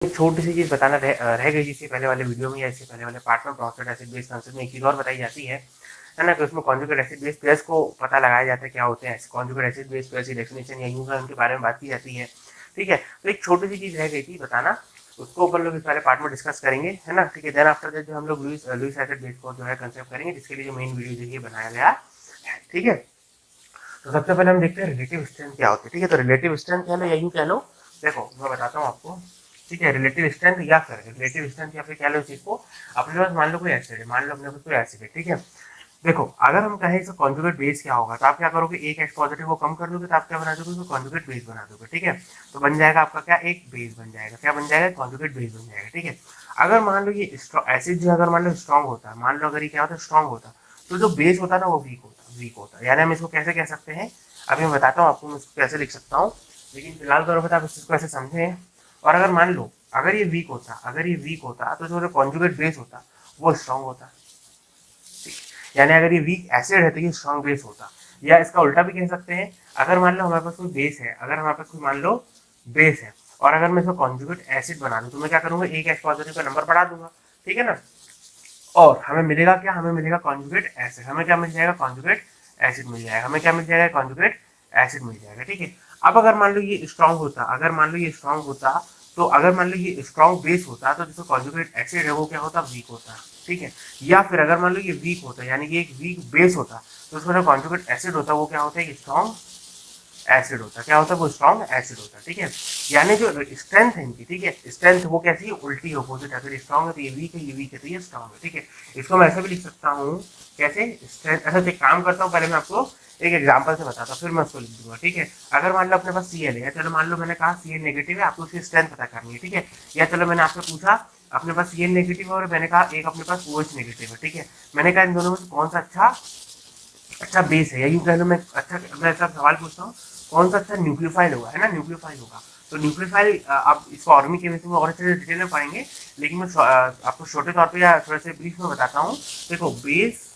एक छोटी सी चीज़ बताना रह गई इससे पहले वाले वीडियो में या इससे पहले वाले पार्ट में प्रोस्टेट एसिड बेस कंसेप्ट में एक चीज़ और बताई जाती है ना, कि उसमें कॉन्जुगेट एसिड बेस पेयर्स को पता लगाया जाता है क्या होते हैं कॉन्जुगेट एसिड बेस पेयर्स की डेफिनेशन या यूं उनके बारे में बात की जाती है। ठीक है, तो एक छोटी सी चीज़ रह गई थी बताना, उसको अपन लोग इस वाले पार्ट में डिस्कस करेंगे, है ना। ठीक है, देन आफ्टर दैट जो हम लोग लुईस एसिड बेस को जो है कंसेप्ट करेंगे, जिसके लिए जो मेन वीडियो जो ये बनाया गया है। ठीक है, तो सबसे पहले हम देखते हैं रिलेटिव स्ट्रेंथ क्या होती है। ठीक है, तो रिलेटिव स्ट्रेंथ कह लो या यूं कह लो, देखो मैं बताता हूँ आपको। ठीक है, रिलेटिव स्ट्रेंथ या फिर रिलेटिव स्ट्रेंथ या फिर कह लो इस चीज को, अपने पास मान लो कोई एसिड है, मान लो अपने पास कोई एसिड है। ठीक है, देखो अगर हम कहें इसका कॉन्जुगेट बेस क्या होगा, तो आप क्या करोगे, एक H पॉजिटिव को कम कर दोगे तो आप क्या बना दोगे, कॉन्जुगेट बेस बना दोगे। ठीक है, तो बन जाएगा आपका क्या, एक बेस बन जाएगा, क्या बन जाएगा, कॉन्जुगेट बेस बन जाएगा। ठीक है, अगर मान लो ये एसिड जो अगर मान लो स्ट्रॉन्ग होता है, मान लो अगर ये क्या होता है, स्ट्रॉन्ग होता, तो जो बेस होता है ना वो वीक होता। यानी हम इसको कैसे कह सकते हैं, अभी मैं बताता हूँ आपको मैं इसको कैसे लिख सकता हूँ, लेकिन फिलहाल तौर पर आप इस चीज को ऐसे समझें। और अगर मान लो अगर ये वीक होता तो जो कॉन्जुगेट बेस होता वो स्ट्रॉन्ग होता। यानी अगर ये वीक एसिड है तो ये स्ट्रॉन्ग बेस होता। या इसका उल्टा भी कह सकते हैं, अगर मान लो हमारे पास कोई बेस है, अगर हमारे पास कोई मान लो बेस है, और अगर मैं इसको कॉन्जुगेट एसिड बना दूं, तो मैं क्या करूंगा, एक H पॉजिटिव का नंबर बढ़ा दूंगा। ठीक है ना, और हमें मिलेगा क्या, हमें मिलेगा कॉन्जुगेट एसिड। हमें क्या मिल जाएगा, कॉन्जुगेट एसिड मिल जाएगा। हमें क्या मिल जाएगा, कॉन्जुगेट एसिड मिल जाएगा। ठीक है, अब अगर मान लो ये स्ट्रॉन्ग होता, अगर मान लो ये स्ट्रॉन्ग होता, तो अगर मान लो ये स्ट्रॉन्ग बेस होता, तो जिसको कॉन्जुगेट एसिड है वो क्या होता, वीक होता। ठीक है, या फिर अगर मान लो ये वीक होता, यानी कि एक वीक बेस होता, तो उसमें जो कॉन्जुगेट एसिड होता वो क्या होता है, स्ट्रॉन्ग एसिड होता। क्या होता है, वो स्ट्रॉन्ग एसिड होता। ठीक है, यानी जो स्ट्रेंथ है इनकी, ठीक है, स्ट्रेंथ वो कैसी है, उल्टी अपोजिट। अगर स्ट्रॉन्ग है तो ये वीक है, ये वीक है तो ये स्ट्रॉन्ग है। ठीक है, इसको मैं ऐसा भी लिख सकता हूँ, कैसे, स्ट्रेंथ। अच्छा एक काम करता हूँ, पहले मैं आपको एक एग्जांपल से बताता हूँ, फिर मैं उसको लिख दूंगा। ठीक है, अगर मान लो अपने पास Cl है, चलो मान लो मैंने कहा Cl नेगेटिव है, आपको उसकी स्ट्रेंथ पता करनी है। ठीक है, या चलो मैंने आपसे पूछा अपने पास Cl नेगेटिव है और मैंने कहा एक अपने पास OH नेगेटिव है। ठीक है, मैंने कहा इन दोनों में से कौन सा अच्छा अच्छा बेस है, या यूं कह लो, मैं ऐसा सवाल पूछता हूँ, कौन सा अच्छा न्यूक्लियोफाइल होगा, है ना, न्यूक्लियोफाइल होगा। तो न्यूक्लियोफाइल आप इसको ऑर्गेनिक केमिस्ट्री में और अच्छे से डिटेल में पढ़ेंगे, लेकिन मैं आपको छोटे तौर पे या थोड़े से ब्रीफ में बताता हूँ। देखो बेस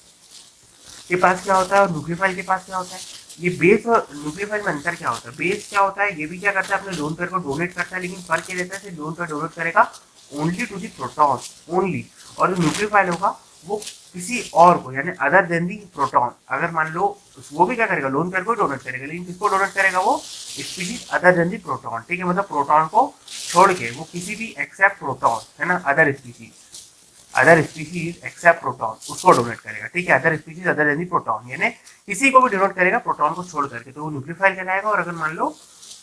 के पास क्या होता है और न्यूक्लियोफाइल के पास क्या होता है, ये बेस और न्यूक्लियोफाइल में अंतर क्या होता है। बेस क्या होता है, ये भी क्या करता है, अपने लोन पेयर को डोनेट करता है, लेकिन फर्क ये रहता है, लोन पेयर डोनेट करेगा only to the proton only, और जो न्यूक्लियोफाइल होगा वो किसी और को, यानी अदर देन दी प्रोटॉन। अगर मान लो वो भी क्या करेगा, लोन पेयर को डोनेट करेगा, लेकिन किसको डोनेट करेगा, वो स्पीशीज अदर देन दी प्रोटॉन। ठीक है, मतलब प्रोटॉन को छोड़ के, वो किसी भी एक्सेप्ट प्रोटॉन, है ना, अदर स्पीशीज एक्सेप्ट प्रोटॉन उसको डोनेट करेगा। ठीक है, other species other than proton, यानी किसी को भी डोनेट करेगा प्रोटॉन को छोड़ करके, तो वो न्यूक्लियोफाइल कहलाएगा। और अगर मान लो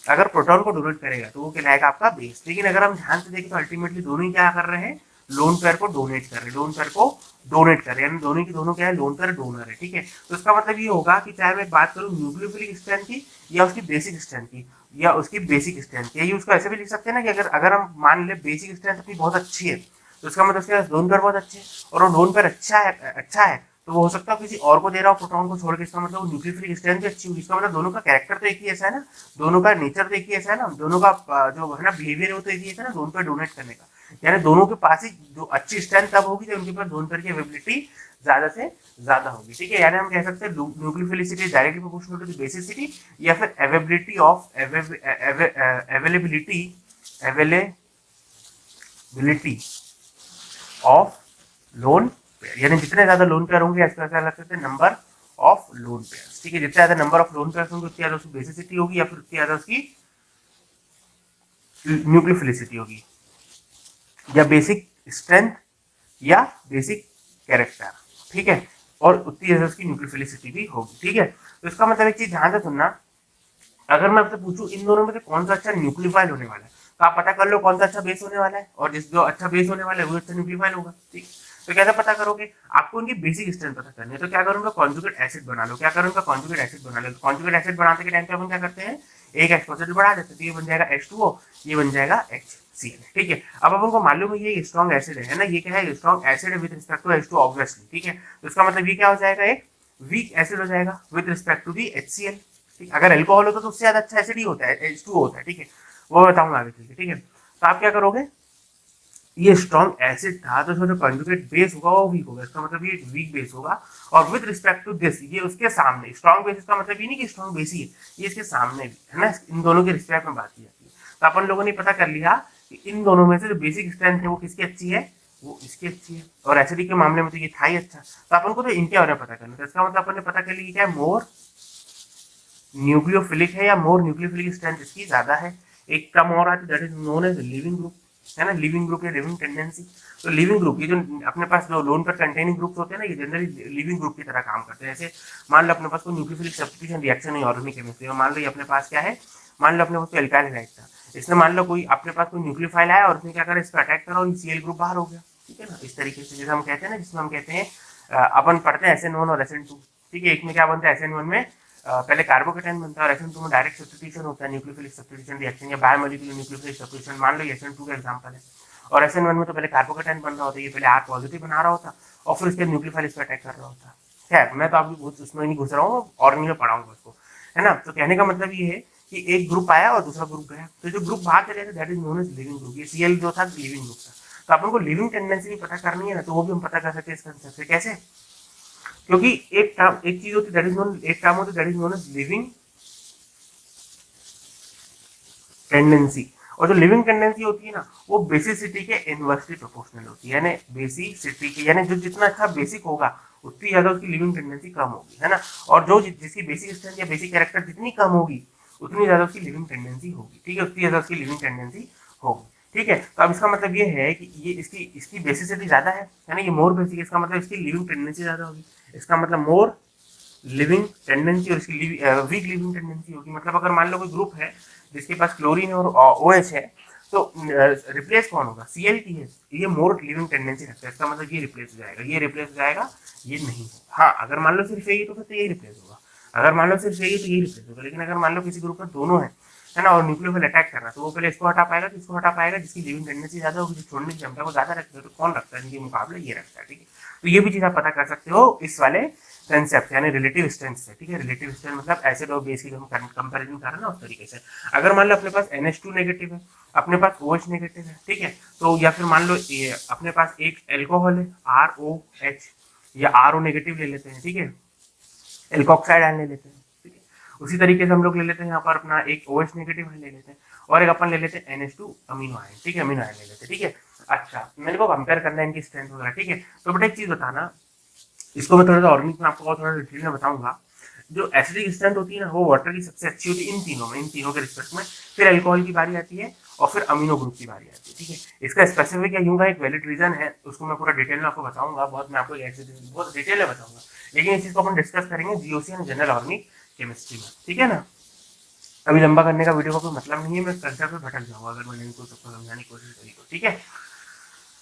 अगर प्रोटॉन को डोनेट करेगा तो वो कहलाएगा आपका बेस। लेकिन अगर हम ध्यान से देखें तो अल्टीमेटली दोनों ही क्या कर रहे हैं, लोन पेयर को डोनेट कर रहे हैं, लोन पेयर को डोनेट कर रहे हैं, यानी दोनों की दोनों क्या है, लोन पेयर डोनर है। ठीक है, तो इसका मतलब ये होगा कि चाहे मैं बात करूँ न्यूक्लियोफिलिक स्ट्रेंथ की या उसकी बेसिक स्ट्रेंथ की, या उसकी बेसिक स्ट्रेंथ की, यही उसको ऐसे भी लिख सकते हैं ना, कि अगर अगर हम मान ले बेसिक स्ट्रेंथ अपनी बहुत अच्छी है, तो इसका मतलब उसके पास लोन पेयर बहुत अच्छे है, और वो लोन पेयर अच्छा है, तो वो हो सकता है किसी और को दे रहा हो प्रोटॉन को छोड़ के, इसका मतलब न्यूक्लियोफिलिक स्ट्रेंथ भी अच्छी होगी। इसका मतलब दोनों का कैरेक्टर तो एक ही ऐसा है ना, दोनों का नेचर तो एक ही ऐसा है ना, दोनों का जो है ना बिहेवियर है वो तो एक ही ऐसा है ना, लोन पेयर डोनेट करने का। यानी दोनों के पास ही जो अच्छी स्ट्रेंथ तब होगी जब उनके पास लोन पेयर की अवेबिलिटी ज्यादा से ज्यादा होगी। ठीक है, यानी हम कह सकते हैं nucleophilicity directly proportional to the basicity, या फिर availability of availability availability of lone pair, यानी जितने ज्यादा लोन पेयर होंगे इसका क्या लग सकते हैं, नंबर ऑफ लोन पेयर। ठीक है, जितने ज्यादा नंबर ऑफ लोन पेयर होंगे उतनी ज्यादा उसकी बेसिसिटी होगी, या फिर उतनी ज्यादा उसकी न्यूक्लियोफिलिसिटी होगी, या बेसिक स्ट्रेंथ, या बेसिक कैरेक्टर। ठीक है, और उतनी ज्यादा उसकी न्यूक्लियोफिलिसिटी भी होगी। ठीक है, तो इसका मतलब एक चीज ध्यान से सुनना, अगर मैं आपसे पूछूं इन दोनों में से कौन सा अच्छा न्यूक्लियोफाइल होने वाला है, तो आप पता कर लो कौन सा अच्छा बेस होने वाला है, और जिस जो अच्छा बेस होने वाला है वो अच्छा न्यूक्लियोफाइल होगा। ठीक, तो कैसे पता करोगे, आपको उनकी बेसिक स्ट्रेंथ पता करनी है, तो क्या करूंगा, कॉन्जुगेट एसिड बना लो। क्या करूंगा, कॉन्जुगेट एसिड बना लो। कॉन्जुगेट एसिड बनाते के टाइम पे अपन क्या करते हैं, एक H पॉजिटिव बढ़ा देते हैं, तो ये बन जाएगा H2O, ये बन जाएगा HCl। ठीक है, अब अपन को मालूम है ये स्ट्रॉन्ग एसिड है ना, ये क्या है, स्ट्रॉन्ग एसिड है with respect to H2 obviously. ठीक है, तो इसका मतलब ये क्या हो जाएगा, एक वीक एसिड हो जाएगा with respect to the HCl। ठीक, अगर अल्कोहल होता तो उससे ज्यादा अच्छा एसिड ही होता है, H2O होता है। ठीक है, वो बताऊंगा आगे चल के। ठीक है, तो आप क्या करोगे, ये स्ट्रॉन्ग एसिड था तो इसमें जो कंजुगेट बेस होगा वो वीक होगा, इसका मतलब ये वीक बेस होगा। और विद रिस्पेक्ट टू दिस, ये उसके सामने स्ट्रॉन्ग बेस, इसका मतलब ये नहीं कि स्ट्रॉन्ग बेस ही है, ये इसके सामने भी है ना, इन दोनों के रिस्पेक्ट में बात की जाती है। तो अपन लोगों ने पता कर लिया कि इन दोनों में से जो बेसिक स्ट्रेंथ है वो किसकी अच्छी है, वो इसकी अच्छी है। और एसिडिक के मामले में तो ये था ही अच्छा, तो अपन को तो इनके बारे में पता करना था। इसका मतलब अपन ने पता कर लिया क्या है, मोर न्यूक्लियोफिलिक है या मोर न्यूक्लियोफिलिक स्ट्रेंथ इसकी ज्यादा है। एक टर्म और आती है that is known as leaving group, है ना, लिविंग ग्रुप या लिविंग टेंडेंसी। तो लिविंग ग्रुप ये जो अपने पास जो लोन पर कंटेनिंग ग्रुप्स होते हैं ना, ये जनरली लिविंग ग्रुप की तरह काम करते हैं। जैसे मान लो अपने पास कोई न्यूक्लियोफिलिक सब्स्टिट्यूशन रिएक्शन है ऑर्गेनिक केमिस्ट्री में, मान लो ये अपने पास क्या है, मान लो अपने पास एल्काइल हाइड्राइड था, इसने मान लो कोई अपने पास कोई न्यूक्लियोफाइल आया और उसने क्या करा, इस पर अटैक करा और सीएल ग्रुप बाहर हो गया, ठीक है ना। इस तरीके से जैसे हम कहते हैं ना, जिसमें हम कहते हैं अपन पढ़ते हैं SN1 और SN2, ठीक है। एक में क्या बनता है, SN1 में पहले कार्बोकेटाइन बनता है और SN2 में डायरेक्ट सब्स्टिट्यूशन होता है, न्यूक्लियोफिलिक सब्स्टिट्यूशन रिएक्शन या बायोमोलिकुलर न्यूक्लियोफिलिक सब्स्टिट्यूशन। मान लो ये SN2 का एग्जांपल है। और SN1 में तो पहले कार्बोकेटाइन बन रहा होता है, ये पहले R पॉजिटिव बना रहा होता और फिर उसके न्यूक्लियोफाइल इस पर अटैक कर रहा होता। खैर मैं तो अभी उसमें नहीं घुस रहा हूँ, और नहीं पढ़ाऊंगा उसको, है ना। तो कहने का मतलब ये है कि एक ग्रुप आया और दूसरा ग्रुप गया, तो जो ग्रुप बाहर चले गए that is known as leaving group. ये Cl जो था लिविंग ग्रुप था। तो अपन को लिविंग टेंडेंसी भी पता करनी है ना, तो वो भी हम पता कर सकते हैं इस कंसेप्ट से। कैसे, क्योंकि एक टर्म, एक चीज होती है दैट इज नोन, एक टर्म होती है that is known as leaving tendency, और जो लिविंग टेंडेंसी होती है ना, वो बेसिसिटी के इनवर्सली प्रोपोर्शनल होती है। यानी बेसिसिटी के, यानी जो जितना अच्छा बेसिक होगा उतनी ज्यादा उसकी लिविंग टेंडेंसी कम होगी, है ना। और जो जिसकी बेसिक स्ट्रेंथ या बेसिक कैरेक्टर जितनी कम होगी उतनी ज्यादा उसकी लिविंग टेंडेंसी होगी, ठीक है, उतनी ज्यादा उसकी लिविंग टेंडेंसी होगी, ठीक है। तो अब इसका मतलब ये है कि ये इसकी बेसिसिटी ज्यादा है ना, ये मोर बेसिक, इसका मतलब इसकी लिविंग टेंडेंसी ज्यादा होगी। इसका मतलब मोर लिविंग टेंडेंसी और इसकी वीक लिविंग टेंडेंसी होगी। मतलब अगर मान लो कोई ग्रुप है जिसके पास क्लोरीन और OH है, तो रिप्लेस कौन होगा, Cl ये मोर लिविंग टेंडेंसी रखता है, इसका मतलब ये रिप्लेस हो जाएगा, ये रिप्लेस हो जाएगा, ये नहीं। हाँ, अगर मान लो सिर्फ यही तो फिर तो यही रिप्लेस होगा, अगर मान लो सिर्फ यही तो यही रिप्लेस होगा। लेकिन अगर मान लो किसी ग्रुप में दोनों है ना, और न्यूक्लियोफिल अटैक करना, तो वो पहले इसको हटा पाएगा, इसको हटा पाएगा, जिसकी लिविंग टेंडेंसी ज्यादा होगी, जो छोड़ने की क्षमता को ज्यादा रखता है, तो कौन रखता है इनके मुकाबले, ये रखता है, ठीक है। तो ये भी चीज आप पता कर सकते हो इस वाले कंसेप्ट यानी रिलेटिव स्ट्रेंथ से, ठीक है। रिलेटिव स्ट्रेंथ मतलब एसिड और बेस की हम कंपैरिजन कर रहे हैं ना, उस तरीके से। अगर मान लो अपने पास NH2 नेगेटिव है, अपने पास OH नेगेटिव है, ठीक है, तो या फिर मान लो अपने पास एक एल्कोहल है ROH या RO नेगेटिव ले लेते हैं, ठीक है, एल्कोक्साइड आयन ले लेते हैं, ठीक है। उसी तरीके से हम लोग ले लेते हैं यहाँ पर अपना एक OH नेगेटिव ले लेते हैं और एक अपन ले लेते हैं NH2 अमीनो आयन, ठीक है, अमीनो आयन ले लेते हैं, ठीक है। अच्छा, मेरे को कंपेयर करना है इनकी स्ट्रेंथ वगैरह, ठीक है। तो बेटा एक चीज बताना, इसको मैं थोड़ा सा ऑर्गेनिक में आपको थोड़ा डिटेल में बताऊंगा। जो एसिडिक स्ट्रेंथ होती है ना, वो वाटर की सबसे अच्छी होती है इन तीनों में, इन तीनों के रिस्पेक्ट में। फिर अल्कोहल की बारी आती है और फिर अमीनो ग्रुप की बारी आती है, ठीक है। इसका स्पेसिफिक या यूं का एक वैलिड रीजन है, उसको मैं पूरा डिटेल में आपको बताऊंगा, बहुत मैं आपको बहुत डिटेल में बताऊंगा। लेकिन इस चीज को अपन डिस्कस करेंगे GOC and general organic chemistry में, ठीक है ना। अभी लंबा करने का वीडियो का कोई मतलब नहीं है, मैं कंसेप्ट में भटक जाऊंगा अगर मैंने इनको सबको समझाने की कोशिश करी तो, ठीक है।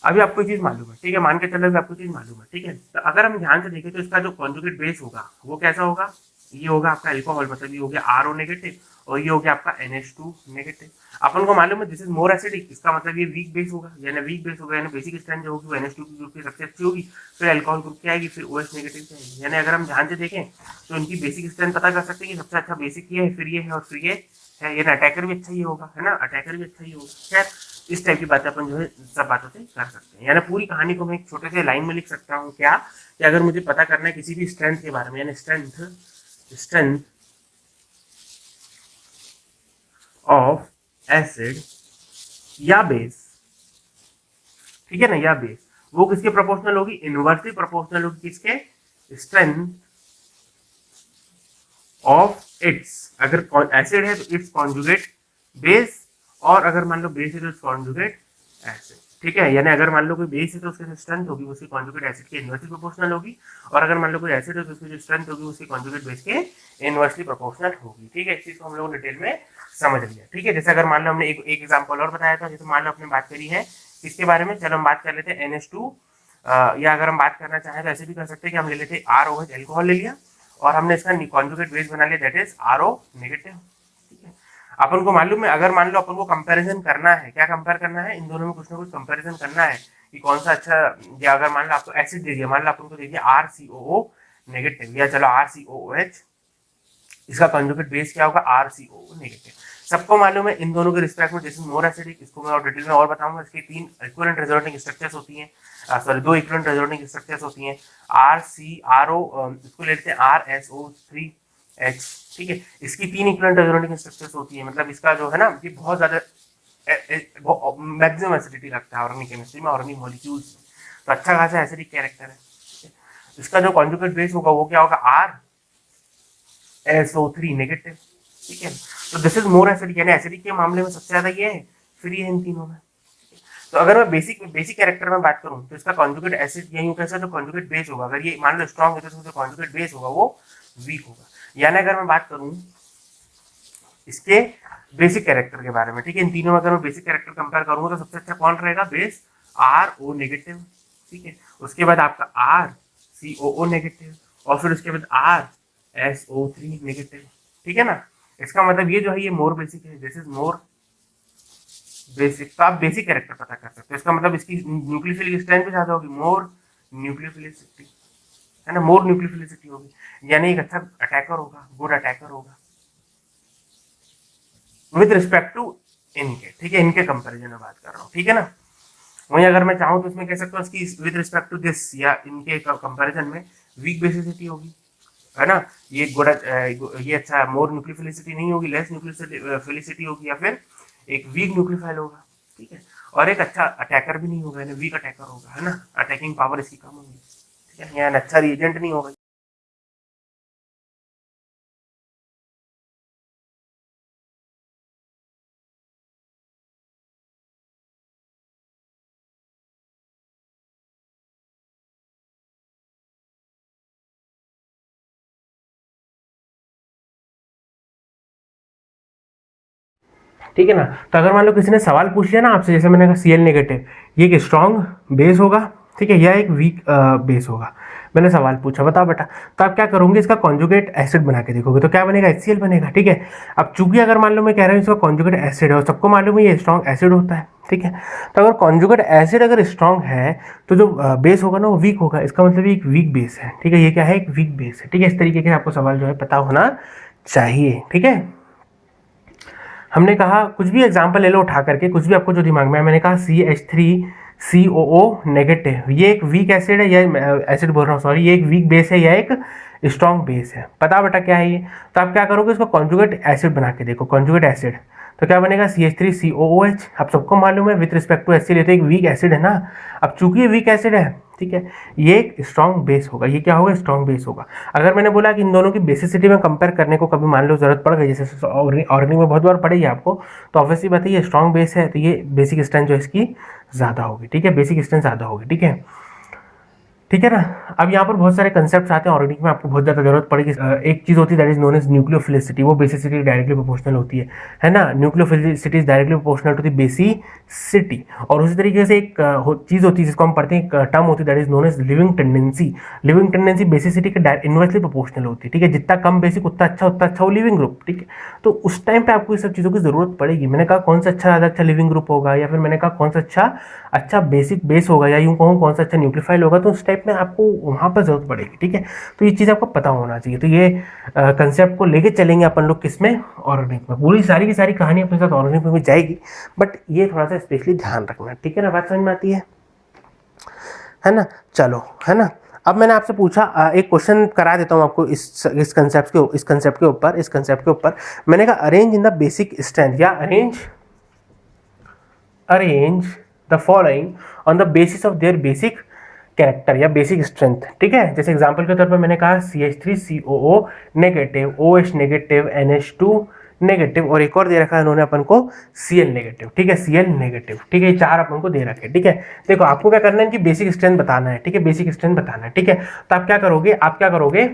अभी आपको चीज मालूम है, ठीक है, मान के चलो आपको चीज मालूम है, ठीक है। तो अगर हम ध्यान से देखें तो इसका जो कॉन्जुगेट बेस होगा वो कैसा होगा, ये होगा आपका अल्कोहल, मतलब ये हो गया RO नेगेटिव और ये हो गया आपका NH2 नेगेटिव। अपन को मालूम है दिस इज मोर एसिडिक, इसका मतलब ये वीक बेस होगा, यानी वीक बेस होगा, यानी बेसिक स्ट्रेंथ जो होगी वो NH2 की ग्रुप की सबसे अच्छी होगी, फिर अल्कोहल ग्रुप की आएगी, फिर OH नेगेटिव की आएगी। यानी अगर हम ध्यान से देखें तो इनकी बेसिक स्ट्रेंथ पता कर सकते हैं कि सबसे अच्छा बेसिक ये है, फिर ये है और फिर ये है। ये अटैकर भी अच्छा ही होगा, है ना, अटैकर भी अच्छा ही होगा। खैर इस टाइप की बातें अपन जो है सब बातों से कर सकते हैं। यानी पूरी कहानी को मैं एक छोटे से लाइन में लिख सकता हूँ क्या, कि अगर मुझे पता करना है किसी भी स्ट्रेंथ के बारे में, यानी स्ट्रेंथ ऑफ एसिड या बेस, ठीक है ना, या बेस, वो किसके प्रोपोर्शनल होगी, इनवर्सली प्रोपोर्शनल होगी किसके, स्ट्रेंथ ऑफ इट्स, अगर एसिड है तो इट्स कॉन्जुगेट बेस, और अगर मान लो बेस है तो इट्स कॉन्जुगेट एसिड, ठीक है। यानी अगर मान लो कोई बेस है तो उसकी स्ट्रेंथ होगी उसकी कॉन्जुगेट एसिड के इनवर्सली प्रोपोर्शनल होगी, और अगर मान लो कोई एसिड है तो उसकी जो स्ट्रेंथ होगी उसकी कॉन्जुगेट बेस के इनवर्सली प्रोपोर्शनल होगी, ठीक है। इस चीज को हम लोग डिटेल में समझ लिया, ठीक है। जैसे अगर मान लो हमने एक एग्जाम्पल और बताया था, जैसे मान लो अपने बात करी है किसके बारे में, चलो हम बात कर लेते हैं NH2, या अगर हम बात करना चाहें तो ऐसे भी कर सकते हैं कि हम ले लेते हैं ROH, एल्कोहल ले लिया और हमने इसका कॉन्जुगेट बेस बना लिया दैट इज RO नेगेटिव, ठीक है। अपन को मालूम है, अगर मान लो अपन को कंपैरिजन करना है, क्या कंपेयर करना है, इन दोनों में कुछ ना कुछ कंपैरिजन करना है कि कौन सा अच्छा, या अगर मान लो आपको एसिड दे दिया, मान लो अपन को दे दिया RCOO नेगेटिव या चलो RCOOH, इसका कंजुगेट बेस क्या होगा, RCOO नेगेटिव। सबको मालूम है इन दोनों के रिस्पेक्ट में दिस इज मोर एसिडिक, इसको मैं और डिटेल में और बताऊंगा। इसकी तीन इक्विवेलेंट रेजोनेटिंग स्ट्रक्चर्स होती हैं, सॉरी दो इक्विवेलेंट रेजोनेटिंग स्ट्रक्चर्स होती हैं, RCRO, इसको लेते हैं RSO3H, ठीक है। इसकी तीन इक्विवेलेंट रेजोनेटिंग स्ट्रक्चर्स होती है, मतलब इसका जो है ना ये बहुत ज्यादा मैक्सिमम एसिडिटी लगता है ऑर्गेनिक केमिस्ट्री में, ऑर्गेनिक मॉलिक्यूल्स में, तो अच्छा खासा एसिडिक कैरेक्टर है। इसका जो कॉन्जुगेट बेस होगा वो क्या होगा, RSO3 नेगेटिव, ठीक है। तो दिस इज मोर एसिडिक, यानी एसिडिक के मामले में सबसे ज्यादा ये है, फ्री है इन तीनों में। तो अगर मैं बेसिक कैरेक्टर में बात करूं तो इसका कॉन्जुगेट एसिड यही कैसा, जो कॉन्जुगेट बेस होगा, अगर ये मान लो स्ट्रॉन्ग है तो इसका जो कॉन्जुगेट बेस होगा वो वीक होगा। यानी अगर मैं बात करूं इसके बेसिक कैरेक्टर के बारे में, ठीक है, इन तीनों में अगर मैं बेसिक कैरेक्टर कंपेयर करूंगा तो सबसे अच्छा कौन रहेगा, बेस RO नेगेटिव, ठीक है। उसके बाद आपका RCOO नेगेटिव, और फिर उसके बाद RSO3 नेगेटिव, ठीक है ना। इसका मतलब ये जो है ये मोर बेसिक है, दिस इज मोर बेसिक। तो आप बेसिक कैरेक्टर पता कर सकते हो, इसका मतलब इसकी न्यूक्लियोफिलिक स्ट्रेंथ भी ज्यादा होगी, मोर न्यूक्लियोफिलिसिटी, है ना, मोर न्यूक्लियोफिलिसिटी होगी, यानी एक अच्छा अटैकर होगा, गुड अटैकर होगा विद रिस्पेक्ट टू इनके, ठीक है, इनके कंपैरिजन में बात कर रहा हूँ, ठीक है ना। वहीं अगर मैं चाहूँ तो इसमें कह सकता हूँ इसकी विद रिस्पेक्ट टू दिस या इनके कंपैरिजन में वीक बेसिसिटी होगी, है ना। ये गुड, ये अच्छा मोर न्यूक्लियोफिलिसिटी नहीं होगी, लेस न्यूक्लियोफिलिसिटी होगी, या फिर एक वीक न्यूक्लियोफाइल होगा, ठीक है। और एक अच्छा अटैकर भी नहीं होगा, यानी वीक अटैकर होगा, है ना, अटैकिंग पावर इसकी कम होगी, ठीक है, यानी अच्छा रिएजेंट नहीं होगा। ठीक है ना। तो अगर मान लो किसी ने सवाल पूछ लिया ना आपसे, जैसे मैंने कहा Cl नेगेटिव, ये एक स्ट्रॉन्ग बेस होगा, ठीक है, या एक वीक बेस होगा, मैंने सवाल पूछा बताओ बेटा, तो आप क्या करोगे, इसका कॉन्जुगेट एसिड बना के देखोगे, तो क्या बनेगा, HCl बनेगा, ठीक है। अब चूंकि अगर मान लो मैं कह रहा हूँ इसका कॉन्जुगेट एसिड है, और सबको मालूम है ये स्ट्रॉन्ग एसिड होता है, ठीक है। तो अगर कॉन्जुगेट एसिड अगर स्ट्रॉन्ग है तो जो बेस होगा ना वो वीक होगा, इसका मतलब ये एक वीक बेस है, ठीक है, ये क्या है, एक वीक बेस है, ठीक है। इस तरीके के आपको सवाल जो है पता होना चाहिए, ठीक है। हमने कहा कुछ भी एग्जाम्पल ले लो उठा करके, कुछ भी आपको जो दिमाग में है, मैंने कहा CH3COO नेगेटिव, ये एक वीक एसिड है, या एसिड बोल रहा हूँ सॉरी, ये एक वीक बेस है या एक स्ट्रॉन्ग बेस है, पता बेटा क्या है ये। तो आप क्या करोगे, इसको कॉन्जुगेट एसिड बना के देखो, कॉन्जुगेट एसिड, तो क्या बनेगा, CH3COOH। अब सबको मालूम है विथ रिस्पेक्ट टू HCl, तो एक वीक एसिड है ना। अब चूंकि ये वीक एसिड है, ठीक है, ये एक स्ट्रॉन्ग बेस होगा, ये क्या होगा, स्ट्रॉन्ग बेस होगा। अगर मैंने बोला कि इन दोनों की बेसिसिटी में कंपेयर करने को कभी मान लो जरूरत पड़ गई, जैसे ऑर्गेनिक में बहुत बार पड़ेगी आपको, तो ऑब्वियसली बात है ये स्ट्रॉन्ग बेस है, तो ये बेसिक स्ट्रेंथ जो इसकी ज़्यादा होगी, ठीक है, बेसिक स्ट्रेंथ ज़्यादा होगी, ठीक है, ठीक है ना। अब यहाँ पर बहुत सारे कंसेप्ट आते हैं ऑर्गेनिक में, आपको बहुत ज़्यादा जरूरत पड़ेगी। एक चीज़ होती है that is known as nucleophilicity, वो बेसिसिटी डायरेक्टली प्रोपोर्शनल होती है ना। Nucleophilicity is directly proportional to the basicity. और उसी तरीके से एक चीज़ होती है जिसको हम पढ़ते हैं, एक टर्म होती है that is known as leaving tendency. Leaving tendency basicity के इनवर्सली प्रोपोर्शनल होती है, ठीक है, जितना कम बेसिक उतना अच्छा वो लिविंग ग्रुप, ठीक है। तो उस टाइम पे आपको ये सब चीज़ों की जरूरत पड़ेगी। मैंने कहा कौन सा अच्छा ज़्यादा अच्छा लिविंग ग्रुप होगा, या फिर मैंने कहा कौन सा अच्छा बेसिक बेस होगा, या यूँ कहूँ कौन सा अच्छा न्यूक्लियोफाइल होगा, तो उस टाइप में आपको वहाँ पर जरूरत पड़ेगी, ठीक है। तो ये चीज़ आपको पता होना चाहिए। तो ये कंसेप्ट को लेके चलेंगे अपन लोग किसमें, ऑर्गेनिक में। पूरी सारी की सारी कहानी अपने साथ ऑर्गेनिक में भी जाएगी, बट ये थोड़ा सा स्पेशली ध्यान रखना, ठीक है ना, बात समझ में आती है ना। चलो, है ना। अब मैंने आपसे पूछा, एक क्वेश्चन करा देता हूँ आपको इस कंसेप्ट के ऊपर मैंने कहा arrange in the basic strength, या arrange the following on the basis of their basic character या बेसिक स्ट्रेंथ, ठीक है। जैसे एग्जांपल के तौर पर मैंने कहा CH3COO negative, OH negative, NH2 negative, और एक और दे रखा है उन्होंने अपन को Cl नेगेटिव, ठीक है, Cl नेगेटिव, ठीक है, ये चार अपन को दे रखे, ठीक है। देखो आपको क्या करना है, इनकी बेसिक स्ट्रेंथ बताना है, ठीक है, बेसिक स्ट्रेंथ बताना है, ठीक है। तो आप क्या करोगे,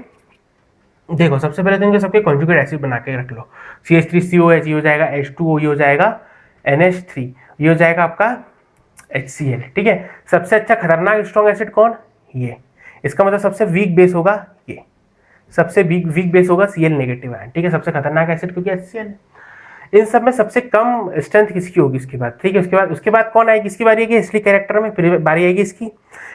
देखो सबसे पहले तो इनके सबके कॉन्जुगेट एसिड बना के रख लो। CH3COH ये हो जाएगा, H2O ये हो जाएगा, NH3 ये हो जाएगा आपका HCl, ठीक है। सबसे अच्छा खतरनाक स्ट्रॉन्ग एसिड कौन, ये। इसका मतलब सबसे वीक बेस होगा ये, सबसे वीक बेस होगा Cl नेगेटिव आयन, ठीक है, सबसे खतरनाक एसिड क्योंकि HCl है। इन सब में सबसे कम स्ट्रेंथ किसकी होगी इसके बाद, ठीक है। उसके बाद कौन आएगी, इसकी बारी आएगी एसिडिक कैरेक्टर में, फिर बारी आएगी इसकी।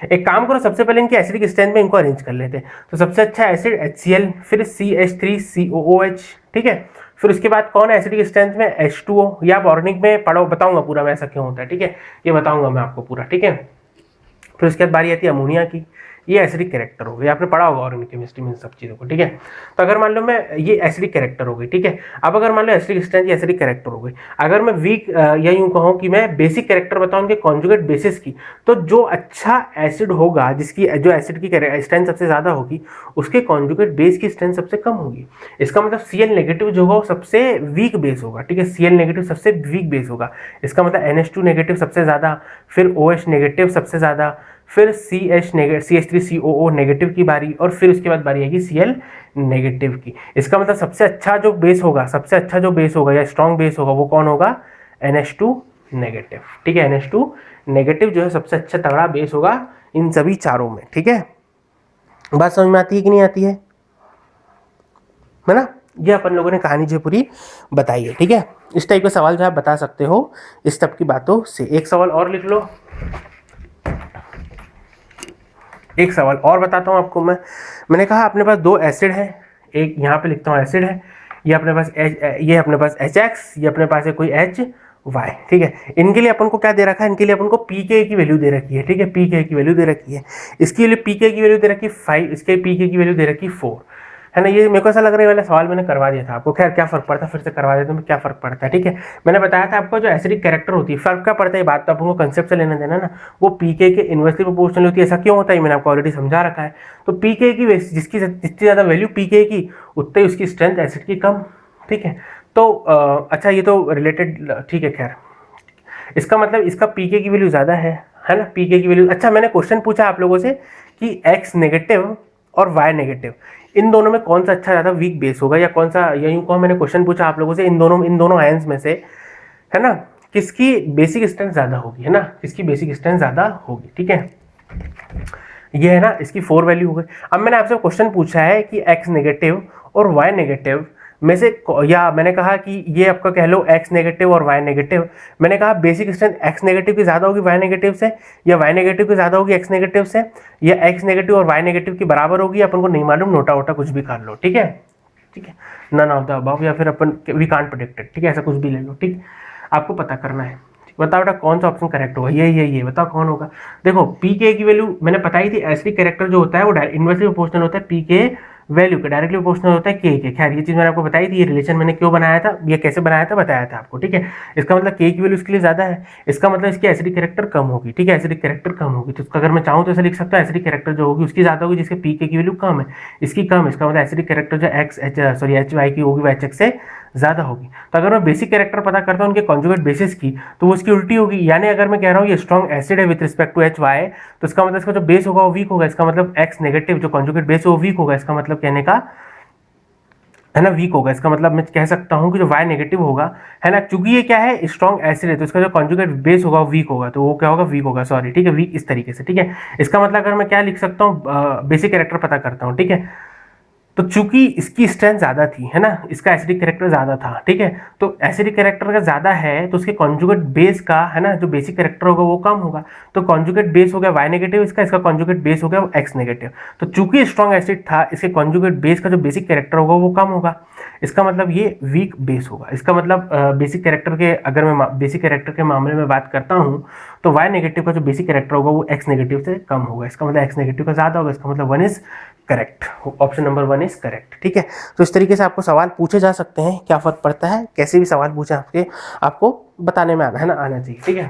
एक काम करो, सबसे पहले इनकी एसिडिक स्ट्रेंथ में इनको अरेंज कर लेते हैं। तो सबसे अच्छा एसिड HCl, फिर CH3COOH, ठीक है। फिर उसके बाद कौन है एसिडिक स्ट्रेंथ में, H2O। या आप ऑर्गेनिक में पढ़ो, बताऊंगा पूरा मैं ऐसा क्यों होता है, ठीक है, ये बताऊंगा मैं आपको पूरा, ठीक है। फिर उसके बाद बारी आती है अमोनिया की, ये एसिडिक कैरेक्टर हो गई। आपने पढ़ा होगा ऑर्गेनिक केमिस्ट्री में इन सब चीज़ों को, ठीक है। तो अगर मान लो मैं ये एसिडिक कैरेक्टर हो गई, ठीक है। अब अगर मान लो एसिडिक स्ट्रेंथ या एसिडिक कैरेक्टर हो गई, अगर मैं वीक या यूं कहूँ कि मैं बेसिक कैरेक्टर बताऊँ उनके कॉन्जुगेट बेसिस की, तो जो अच्छा एसिड होगा, जिसकी जो एसिड की स्ट्रेंथ सबसे ज़्यादा होगी, उसके कॉन्जुगेट बेस की स्ट्रेंथ सबसे कम होगी। इसका मतलब Cl नेगेटिव जो होगा वो सबसे वीक बेस होगा, ठीक है। Cl नेगेटिव सबसे वीक बेस होगा। इसका मतलब NH2 नेगेटिव सबसे ज़्यादा, फिर OH नेगेटिव सबसे ज़्यादा, फिर CH3COO नेगेटिव की बारी, और फिर उसके बाद बारी आएगी Cl नेगेटिव की। इसका मतलब सबसे अच्छा जो बेस होगा, सबसे अच्छा जो बेस होगा या स्ट्रॉन्ग बेस होगा वो कौन होगा? NH2 नेगेटिव, ठीक है। NH2 नेगेटिव जो है सबसे अच्छा तगड़ा बेस होगा इन सभी चारों में, ठीक है। बात समझ में आती है कि नहीं आती है ना? ये अपन लोगों ने कहानी जो पूरी बताई है, ठीक है। इस टाइप के सवाल जो आप बता सकते हो इस टाइप की बातों से। एक सवाल और लिख लो, एक सवाल और बताता हूँ आपको। मैंने कहा अपने पास दो एसिड है, एक यहाँ पे लिखता हूँ एसिड है, ये अपने पास ये अपने पास HX, ये अपने पास है कोई HY, ठीक है। इनके लिए अपन को क्या दे रखा है? इनके लिए अपन को pK की वैल्यू दे रखी है, ठीक है। pK की वैल्यू दे रखी है, इसके लिए pK की वैल्यू दे रखी है 5, इसके pK की वैल्यू दे रखी है 4, है ना। ये मेरे को ऐसा लग रहा है वाला सवाल मैंने करवा दिया था आपको। खैर क्या फर्क पड़ता है, फिर से करवा देता हूँ, क्या फर्क पड़ता है, ठीक है। मैंने बताया था आपको जो एसिडिक कैरेक्टर होती है, फर्क क्या पड़ता है, ये बात तो आपको कंसेप्ट से लेना देना ना, वो पीके के इन्वर्सली प्रोपोर्शनल होती है। ऐसा क्यों होता है मैंने आपको ऑलरेडी समझा रखा है। तो पीके की जिसकी जितनी ज़्यादा वैल्यू पीके की, उतनी उसकी स्ट्रेंथ एसिड की कम, ठीक है। तो अच्छा ये तो रिलेटेड, ठीक है। खैर इसका मतलब इसका पीके की वैल्यू ज़्यादा है ना, पीके की वैल्यू। अच्छा मैंने क्वेश्चन पूछा आप लोगों से कि एक्स नेगेटिव और वाई नेगेटिव, इन दोनों में कौन सा अच्छा ज़्यादा वीक बेस होगा, या कौन सा, या यूँ कहो मैंने क्वेश्चन पूछा आप लोगों से इन दोनों आयंस में से, है ना, किसकी बेसिक स्ट्रेंथ ज़्यादा होगी, है ना, किसकी बेसिक स्ट्रेंथ ज़्यादा होगी, ठीक है। ये है ना, इसकी 4 वैल्यू हो गई। अब मैंने आपसे क्वेश्चन पूछा है कि एक्स नेगेटिव और वाई नेगेटिव में से, या मैंने कहा कि ये आपका कह लो एक्स नेगेटिव और वाई नेगेटिव, मैंने कहा बेसिक स्ट्रेंथ एक्स नेगेटिव की ज़्यादा होगी वाई नेगेटिव से, या वाई नेगेटिव की ज़्यादा होगी एक्स नेगेटिव से, या एक्स नेगेटिव और वाई नेगेटिव की बराबर होगी, अपन को नहीं मालूम, नोटा वोटा कुछ भी कर लो, ठीक है, ठीक है। नन ऑफ द अबव, या फिर अपन वी कांट प्रेडिक्ट इट, ठीक है, ऐसा कुछ भी ले लो, ठीक। आपको पता करना है। बताओ बेटा कौन सा ऑप्शन करेक्ट होगा, ये बताओ कौन होगा। देखो पीके की वैल्यू मैंने बताई थी, एसिडिक कैरेक्टर जो होता है वो इनवर्सली प्रोपोर्शनल होता है पीके वैल्यू के, डायरेक्टली प्रोपोर्शनल होता है के। खैर ये चीज़ मैंने आपको बताई थी, ये रिलेशन मैंने क्यों बनाया था, ये कैसे बनाया था बताया था आपको, ठीक है। इसका मतलब के की वैल्यू इसके लिए ज़्यादा है, इसका मतलब इसकी एसिडिक कैरेक्टर कम होगी, ठीक है, एसिडिक कैरेक्टर कम होगी। तो अगर मैं चाहूँ तो ऐसा लिख सकता हूँ, एसिडिक कैरेक्टर जो होगी उसकी ज़्यादा होगी, जिसके पीके की वैल्यू कम है, इसकी कम है। इसका मतलब एसिडिक कैरेक्टर जो HY की होगी वो HX से ज़्यादा होगी। तो अगर मैं बेसिक कैरेक्टर पता करता हूँ उनके कॉन्जुगेट बेसिस की, तो वो उसकी उल्टी होगी। यानी अगर मैं कह रहा हूँ ये स्ट्रॉन्ग एसिड है विद रिस्पेक्ट टू HY, तो इसका मतलब इसका जो बेस होगा वो वीक होगा। इसका मतलब एक्स नेगेटिव जो कॉन्जुगेट बेस है वो वीक होगा। इसका मतलब कहने का है ना, वीक होगा। इसका मतलब मैं कह सकता हूँ कि जो वाई नेगेटिव होगा, है ना, क्योंकि ये क्या है स्ट्रॉन्ग एसिड है, तो इसका जो कॉन्जुगेट बेस होगा वो वीक होगा, तो वो क्या होगा, वीक होगा, सॉरी, ठीक है, वीक इस तरीके से, ठीक है। इसका मतलब अगर मैं क्या लिख सकता हूँ, बेसिक कैरेक्टर पता करता हूँ, ठीक है, तो चूंकि इसकी स्ट्रेंथ ज़्यादा थी, है ना, इसका एसिडिक कैरेक्टर ज़्यादा था, ठीक है, तो एसिडिक कैरेक्टर का ज़्यादा है तो उसके कॉन्जुगेट बेस का, है ना, जो बेसिक कैरेक्टर होगा वो कम होगा। तो कॉन्जुगेट बेस हो गया वाई नेगेटिव, इसका कॉन्जुगेट बेस हो गया एक्स नेगेटिव। तो चूंकि स्ट्रॉन्ग एसिड था, इसके कॉन्जुगेट बेस का जो बेसिक कैरेक्टर होगा वो कम होगा। इसका मतलब ये वीक बेस होगा। इसका मतलब बेसिक कैरेक्टर के, अगर मैं बेसिक कैरेक्टर के मामले में बात करता हूँ, तो वाई नेगेटिव का जो बेसिक कैरेक्टर होगा वो एक्स नेगेटिव से कम होगा। इसका मतलब एक्स नेगेटिव का ज़्यादा होगा। इसका मतलब 1 is correct, option number 1 is correct, ठीक है। तो इस तरीके से आपको सवाल पूछे जा सकते हैं, क्या फर्क पड़ता है, कैसे भी सवाल पूछे आपको बताने में आना है ना, आना चाहिए, ठीक है।